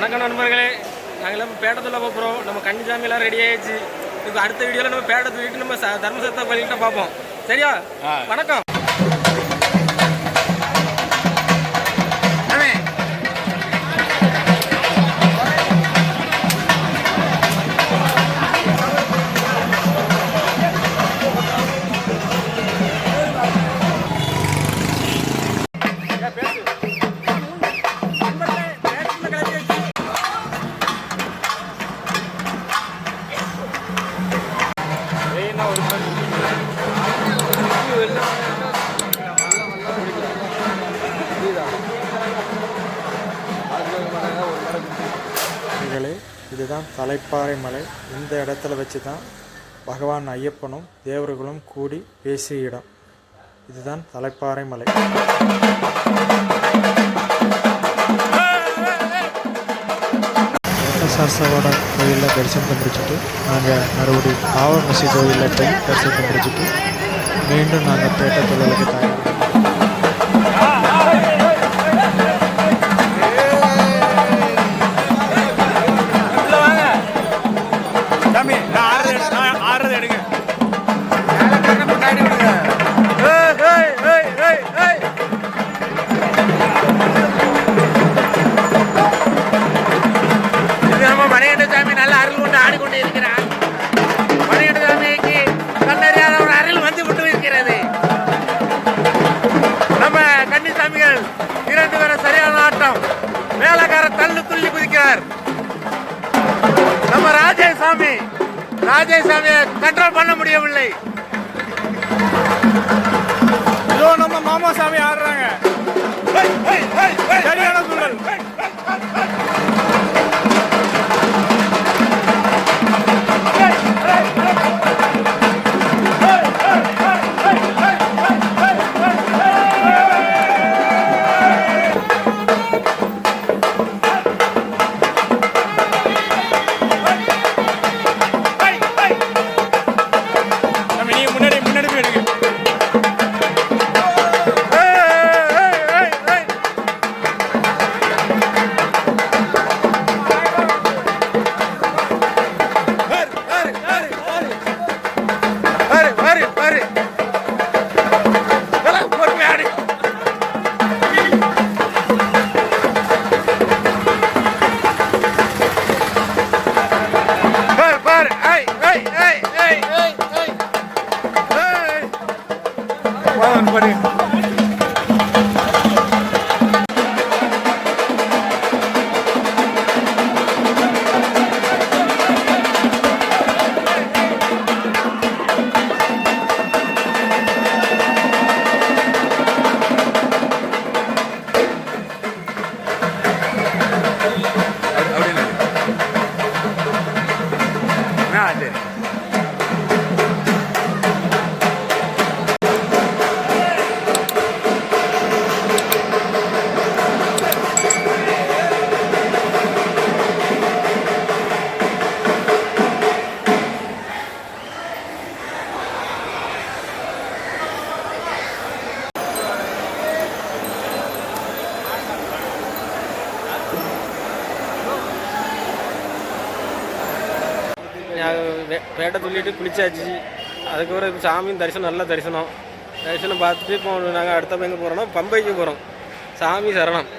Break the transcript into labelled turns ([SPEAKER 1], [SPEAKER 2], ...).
[SPEAKER 1] வணக்கம் நண்பர்களே, நாங்கள் பேட்டத்தில் போகிறோம். நம்ம கன்னிசாமி எல்லாம் ரெடி ஆயிடுச்சு. இப்போ அடுத்த வீடியோவில் நம்ம பேட்டை தூக்கிட்டு நம்ம தர்மசத்தா கோயில்கிட்ட பார்ப்போம். சரியா? வணக்கம்.
[SPEAKER 2] இதுதான் தலைப்பாறை மலை. இந்த இடத்துல வச்சு தான் பகவான் ஐயப்பனும் தேவர்களும் கூடி பேசிய இடம். இதுதான் தலைப்பாறை மலை. சாஸ்தாவோட கோயிலில் தரிசனத்தை முடிச்சுட்டு நாங்கள் மறுபடியும் ஆவமசி கோயிலில் போய் தரிசனத்தை முடிச்சுட்டு மீண்டும் நாங்கள் பேட்டை தொழிலுக்கு தயார்.
[SPEAKER 3] மேலக்கார தள்ளு துள்ளி குதிக்கிறார். நம்ம ராஜேசாமியை கண்ட்ரோல் பண்ண முடியவில்லை. இதோ நம்ம மாமா சாமி ஆடுறாங்க. சரியான சூழல்.
[SPEAKER 1] பேட்டை துள்ளிட்டு குளிச்சாச்சு. அதுக்கப்புறம் சாமியும் தரிசனம், நல்ல தரிசனம் பார்த்துட்டு இப்போ நாங்கள் அடுத்த எங்கே போகிறோம்னா பம்பைக்கு போகிறோம். சாமி சரணம்.